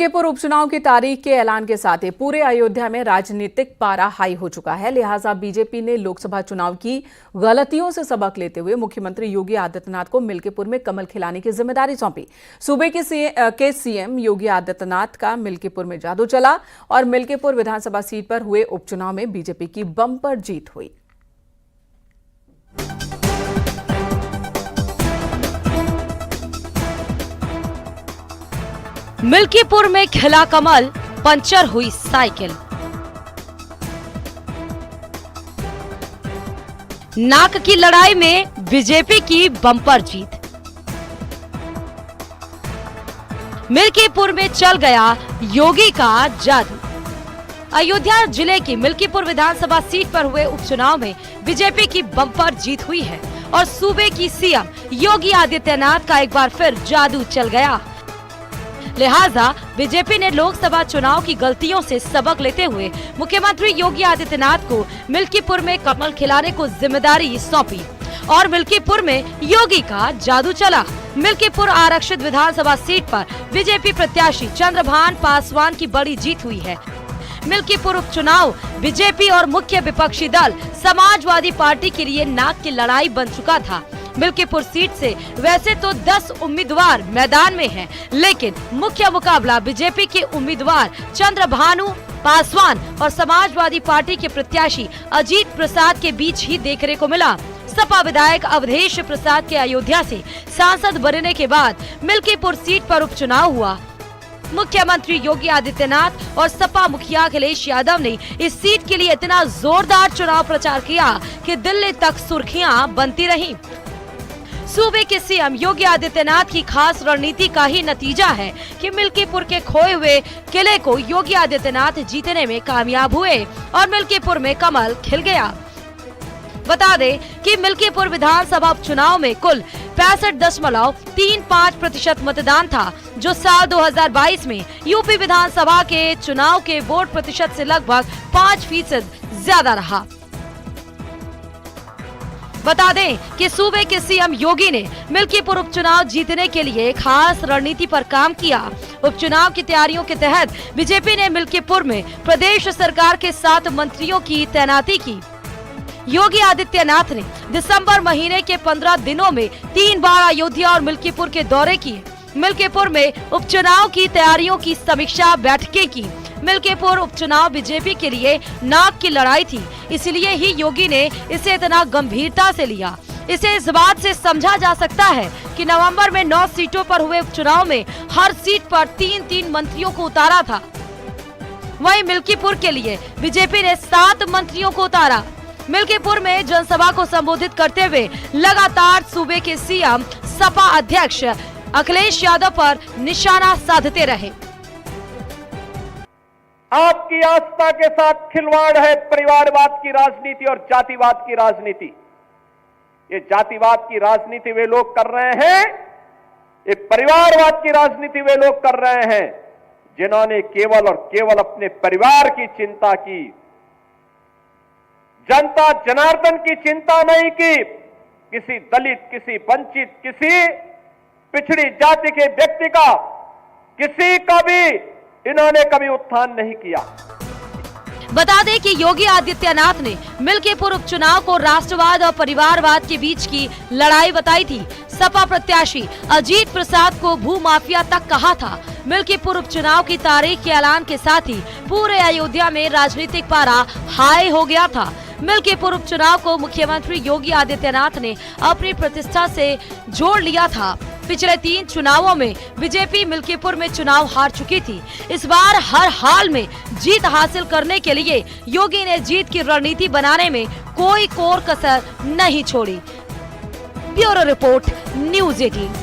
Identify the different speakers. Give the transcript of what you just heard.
Speaker 1: मिल्कीपुर उपचुनाव की तारीख के ऐलान के साथ ही पूरे अयोध्या में राजनीतिक पारा हाई हो चुका है। लिहाजा बीजेपी ने लोकसभा चुनाव की गलतियों से सबक लेते हुए मुख्यमंत्री योगी आदित्यनाथ को मिल्कीपुर में कमल खिलाने की जिम्मेदारी सौंपी। सूबे के सीएम योगी आदित्यनाथ का मिल्कीपुर में जादू चला और मिल्कीपुर विधानसभा सीट पर हुए उपचुनाव में बीजेपी की बम्पर जीत हुई।
Speaker 2: मिल्कीपुर में खिला कमल, पंचर हुई साइकिल। नाक की लड़ाई में बीजेपी की बम्पर जीत। मिल्कीपुर में चल गया योगी का जादू। अयोध्या जिले की मिल्कीपुर विधानसभा सीट पर हुए उपचुनाव में बीजेपी की बम्पर जीत हुई है और सूबे की सीएम योगी आदित्यनाथ का एक बार फिर जादू चल गया। लिहाजा बीजेपी ने लोकसभा चुनाव की गलतियों से सबक लेते हुए मुख्यमंत्री योगी आदित्यनाथ को मिल्कीपुर में कमल खिलाने को जिम्मेदारी सौंपी और मिल्कीपुर में योगी का जादू चला। मिल्कीपुर आरक्षित विधानसभा सीट पर बीजेपी प्रत्याशी चंद्रभान पासवान की बड़ी जीत हुई है। मिल्कीपुर उपचुनाव बीजेपी और मुख्य विपक्षी दल समाजवादी पार्टी के लिए नाक की लड़ाई बन चुका था। मिल्कीपुर सीट से वैसे तो 10 उम्मीदवार मैदान में हैं, लेकिन मुख्य मुकाबला बीजेपी के उम्मीदवार चंद्रभानु पासवान और समाजवादी पार्टी के प्रत्याशी अजीत प्रसाद के बीच ही देखने को मिला। सपा विधायक अवधेश प्रसाद के अयोध्या से सांसद बनने के बाद मिल्कीपुर सीट पर उपचुनाव हुआ। मुख्यमंत्री योगी आदित्यनाथ और सपा मुखिया अखिलेश यादव ने इस सीट के लिए इतना जोरदार चुनाव प्रचार किया कि दिल्ली तक सुर्खियां बनती रहीं। सूबे के सीएम योगी आदित्यनाथ की खास रणनीति का ही नतीजा है कि मिल्कीपुर के खोए हुए किले को योगी आदित्यनाथ जीतने में कामयाब हुए और मिल्कीपुर में कमल खिल गया। बता दें कि मिल्कीपुर विधानसभा उपचुनाव में कुल 65.35% मतदान था, जो साल 2022 में यूपी विधानसभा के चुनाव के वोट प्रतिशत से लगभग 5% ज्यादा रहा। बता दें कि सूबे के सीएम योगी ने मिल्कीपुर उपचुनाव जीतने के लिए खास रणनीति पर काम किया। उपचुनाव की तैयारियों के तहत बीजेपी ने मिल्कीपुर में प्रदेश सरकार के 7 मंत्रियों की तैनाती की। योगी आदित्यनाथ ने दिसंबर महीने के 15 दिनों में 3 बार अयोध्या और मिल्कीपुर के दौरे किए। मिल्कीपुर में उपचुनाव की तैयारियों की समीक्षा बैठकें की। मिल्कीपुर उपचुनाव बीजेपी के लिए नाक की लड़ाई थी, इसलिए ही योगी ने इसे इतना गंभीरता से लिया। इसे इस बात से समझा जा सकता है कि नवंबर में 9 सीटों पर हुए उपचुनाव में हर सीट पर 3-3 मंत्रियों को उतारा था। वहीं मिल्कीपुर के लिए बीजेपी ने 7 मंत्रियों को उतारा। मिल्कीपुर में जनसभा को संबोधित करते हुए लगातार सूबे के सीएम सपा अध्यक्ष अखिलेश यादव पर निशाना साधते रहे।
Speaker 3: आपकी आस्था के साथ खिलवाड़ है परिवारवाद की राजनीति और जातिवाद की राजनीति। ये जातिवाद की राजनीति वे लोग कर रहे हैं, ये परिवारवाद की राजनीति वे लोग कर रहे हैं जिन्होंने केवल और केवल अपने परिवार की चिंता की, जनता जनार्दन की चिंता नहीं की। किसी दलित, किसी वंचित, किसी पिछड़ी जाति के व्यक्ति का, किसी का भी इन्होंने कभी उत्थान नहीं किया।
Speaker 2: बता दें कि योगी आदित्यनाथ ने मिल्कीपुर उपचुनाव को राष्ट्रवाद और परिवारवाद के बीच की लड़ाई बताई थी। सपा प्रत्याशी अजीत प्रसाद को भूमाफिया तक कहा था। मिल्कीपुर उपचुनाव की तारीख के ऐलान के साथ ही पूरे अयोध्या में राजनीतिक पारा हाई हो गया था। मिल्कीपुर उपचुनाव को मुख्यमंत्री योगी आदित्यनाथ ने अपनी प्रतिष्ठा से जोड़ लिया था। पिछले 3 चुनावों में बीजेपी मिल्कीपुर में चुनाव हार चुकी थी। इस बार हर हाल में जीत हासिल करने के लिए योगी ने जीत की रणनीति बनाने में कोई कोर कसर नहीं छोड़ी। Bureau report, news 18।